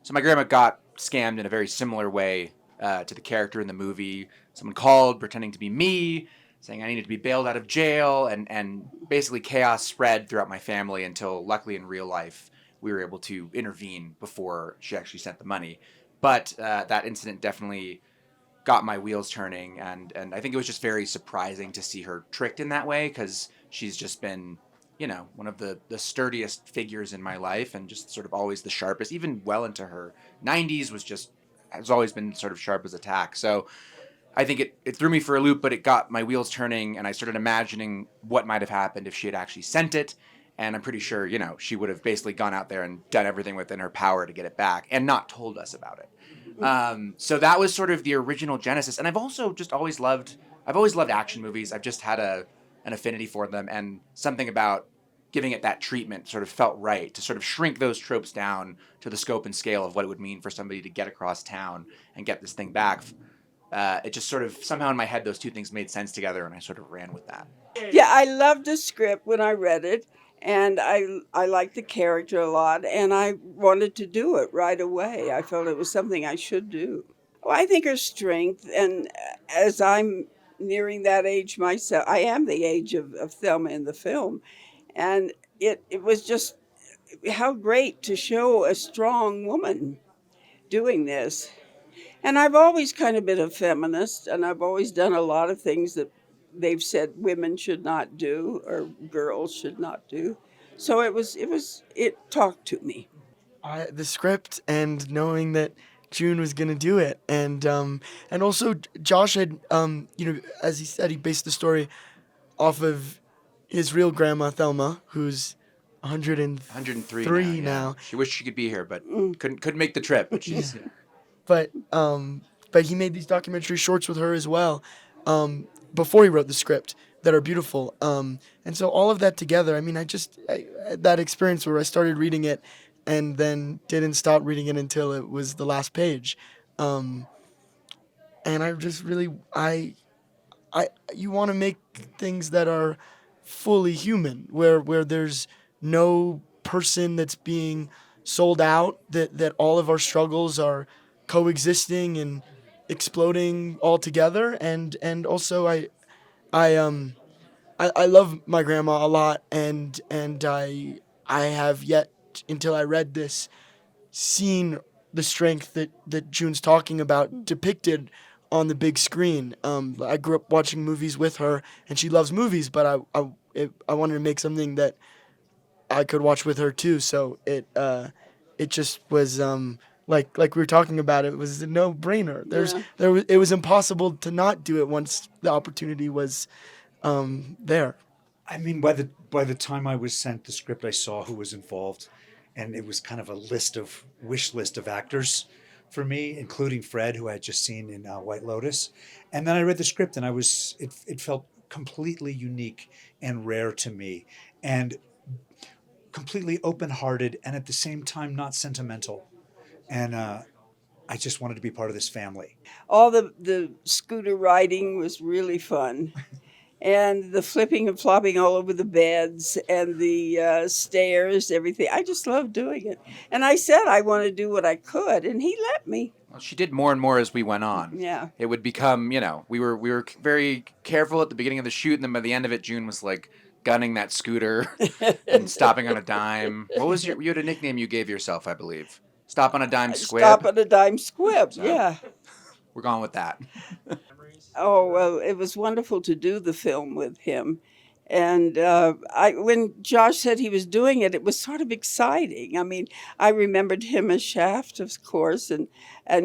So my grandma got scammed in a very similar way to the character in the movie. Someone called pretending to be me, saying I needed to be bailed out of jail, and basically chaos spread throughout my family until, luckily, in real life, we were able to intervene before she actually sent the money. But that incident definitely got my wheels turning, and I think it was just very surprising to see her tricked in that way because she's just been, one of the sturdiest figures in my life and just sort of always the sharpest. Even well into her 90s was just has always been sort of sharp as a tack. So I think it threw me for a loop, but it got my wheels turning, and I started imagining what might have happened if she had actually sent it. And I'm pretty sure, she would have basically gone out there and done everything within her power to get it back and not told us about it. So that was sort of the original genesis. And I've also just I've always loved action movies. I've just had an affinity for them, and something about giving it that treatment sort of felt right to sort of shrink those tropes down to the scope and scale of what it would mean for somebody to get across town and get this thing back. It just sort of somehow in my head those two things made sense together, and I sort of ran with that. Yeah, I loved the script when I read it, and I liked the character a lot, and I wanted to do it right away. I felt it was something I should do. Well, I think her strength, and as I'm nearing that age myself, I am the age of Thelma in the film, and it was just how great to show a strong woman doing this. And I've always kind of been a feminist, and I've always done a lot of things that they've said women should not do or girls should not do. So it talked to me. The script and knowing that June was gonna do it, and also Josh had as he said, he based the story off of his real grandma Thelma, who's 103 now. 103 Yeah, now. she wished she could be here, but couldn't make the trip. But she's But he made these documentary shorts with her as well, before he wrote the script that are beautiful. And so all of that together, I mean, that experience where I started reading it and then didn't stop reading it until it was the last page. Um, and I just really, you want to make things that are fully human, where there's no person that's being sold out, that all of our struggles are coexisting and exploding all together. And also I love my grandma a lot, and I have yet, until I read this, seen the strength that June's talking about depicted on the big screen. I grew up watching movies with her, and she loves movies, but I wanted to make something that I could watch with her too. So it just was like we were talking about. It was a no brainer. Yeah. It was impossible to not do it once the opportunity was there. I mean, by the time I was sent the script, I saw who was involved, and it was kind of a wish list of actors for me, including Fred, who I had just seen in White Lotus. And then I read the script, and it felt completely unique and rare to me, and completely open-hearted, and at the same time not sentimental. And I just wanted to be part of this family. All the scooter riding was really fun. And the flipping and flopping all over the beds and the stairs, everything. I just loved doing it. And I said I want to do what I could, and he let me. Well, she did more and more as we went on. Yeah. It would become, we were very careful at the beginning of the shoot, and then by the end of it, June was like gunning that scooter and stopping on a dime. What was you had a nickname you gave yourself, I believe. Stop on a dime squib. Stop on a dime squib, So- yeah. We're going with that. Oh, well, it was wonderful to do the film with him. And when Josh said he was doing it, it was sort of exciting. I mean, I remembered him as Shaft, of course, and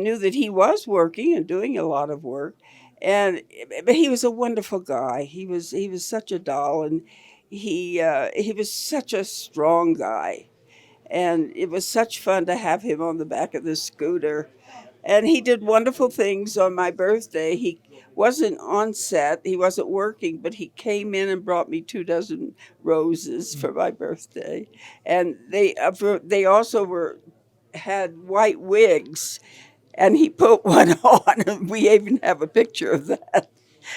knew that he was working and doing a lot of work. But he was a wonderful guy. He was such a doll, and he was such a strong guy. And it was such fun to have him on the back of the scooter. And he did wonderful things on my birthday. He wasn't on set, he wasn't working, but he came in and brought me 2 dozen roses for my birthday. And they also had white wigs, and he put one on, and we even have a picture of that.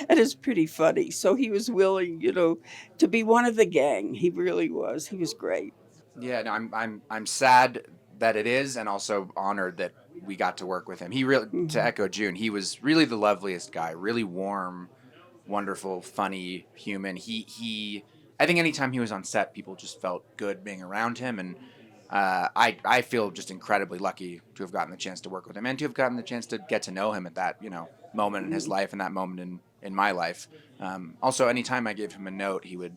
And it's pretty funny. So he was willing, to be one of the gang. He really was. He was great. Yeah, no, I'm sad that it is, and also honored that we got to work with him. He really, to echo June, he was really the loveliest guy, really warm, wonderful, funny human. I think anytime he was on set, people just felt good being around him, and I feel just incredibly lucky to have gotten the chance to work with him and to have gotten the chance to get to know him at that moment in his life and that moment in my life. Also, anytime I gave him a note, he would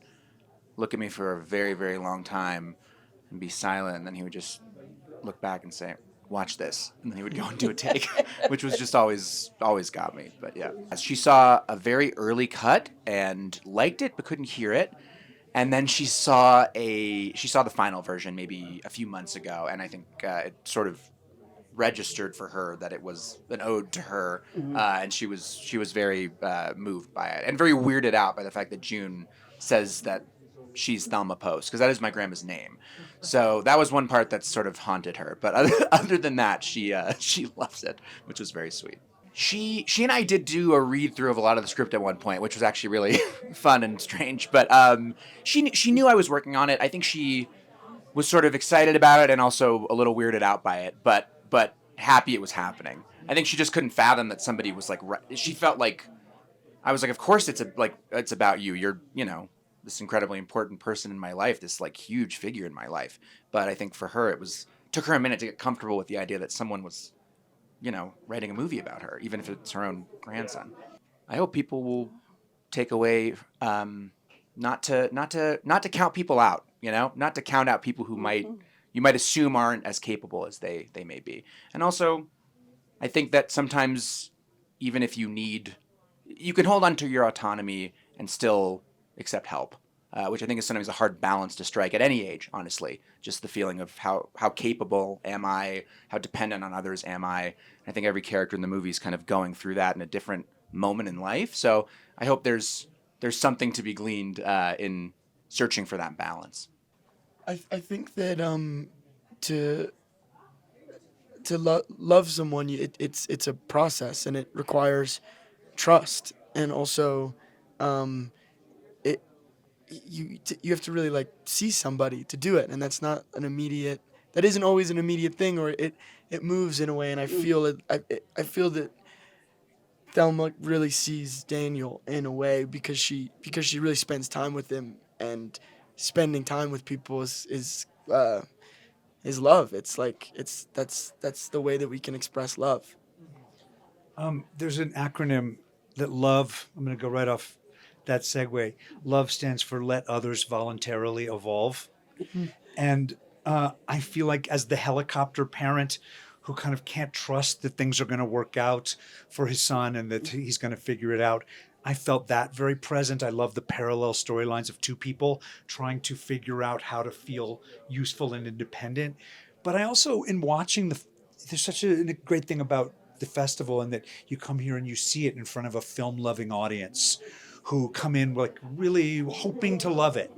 look at me for a very, very long time and be silent, and then he would just look back and say, "Watch this," and then he would go and do a take, which was just always got me. But yeah, she saw a very early cut and liked it but couldn't hear it, and then she saw the final version maybe a few months ago, and I think it sort of registered for her that it was an ode to her, and she was very moved by it and very weirded out by the fact that June says that she's Thelma Post, because that is my grandma's name. So that was one part that sort of haunted her. But other than that, she loves it, which was very sweet. She and I did do a read through of a lot of the script at one point, which was actually really fun and strange. But she knew I was working on it. I think she was sort of excited about it and also a little weirded out by it, but happy it was happening. I think she just couldn't fathom that somebody was like. She felt like I was like, of course it's about you. You're this incredibly important person in my life, this like huge figure in my life. But I think for her took her a minute to get comfortable with the idea that someone was, writing a movie about her, even if it's her own grandson. I hope people will take away not to count people out, not to count out people who you might assume aren't as capable as they may be. And also, I think that sometimes even if you can hold on to your autonomy and still accept help, which I think is sometimes a hard balance to strike at any age, honestly. Just the feeling of how capable am I, how dependent on others am I. I think every character in the movie is kind of going through that in a different moment in life. So I hope there's something to be gleaned in searching for that balance. I think that to love someone, it's a process, and it requires trust, and also you have to really like see somebody to do it, and that isn't always an immediate thing, or it moves in a way. And I feel I feel that Thelma really sees Daniel in a way because she really spends time with him, and spending time with people is love. It's like that's the way that we can express love. There's an acronym that love. I'm going to go right off that segue. Love stands for let others voluntarily evolve. And I feel like as the helicopter parent who kind of can't trust that things are going to work out for his son and that he's going to figure it out, I felt that very present. I love the parallel storylines of two people trying to figure out how to feel useful and independent. But I also, in watching there's such a great thing about the festival, and that you come here and you see it in front of a film-loving audience who come in like really hoping to love it.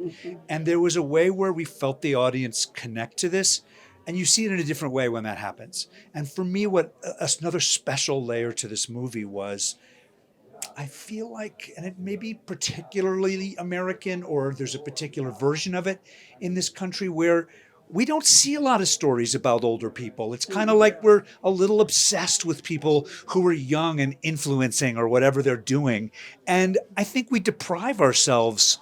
And there was a way where we felt the audience connect to this, and you see it in a different way when that happens. And for me, what another special layer to this movie was, I feel like, and it may be particularly American, or there's a particular version of it in this country where we don't see a lot of stories about older people. It's kind of like we're a little obsessed with people who are young and influencing or whatever they're doing. And I think we deprive ourselves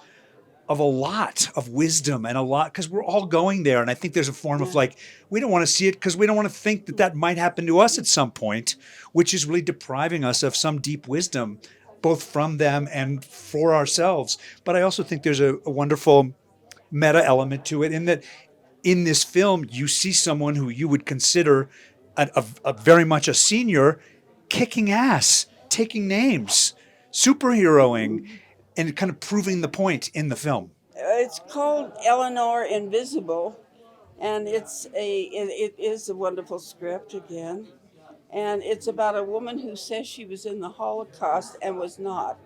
of a lot of wisdom and a lot, because we're all going there. And I think there's a form of like, we don't want to see it because we don't want to think that might happen to us at some point, which is really depriving us of some deep wisdom, both from them and for ourselves. But I also think there's a wonderful meta element to it, in that in this film, you see someone who you would consider a very much a senior kicking ass, taking names, superheroing, and kind of proving the point in the film. It's called Eleanor Invisible, and it is a wonderful script again. And it's about a woman who says she was in the Holocaust and was not.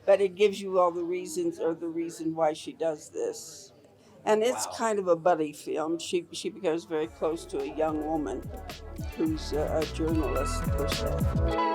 But it gives you all the reasons, or the reason why she does this. And it's kind of a buddy film. She becomes very close to a young woman who's a journalist, per se.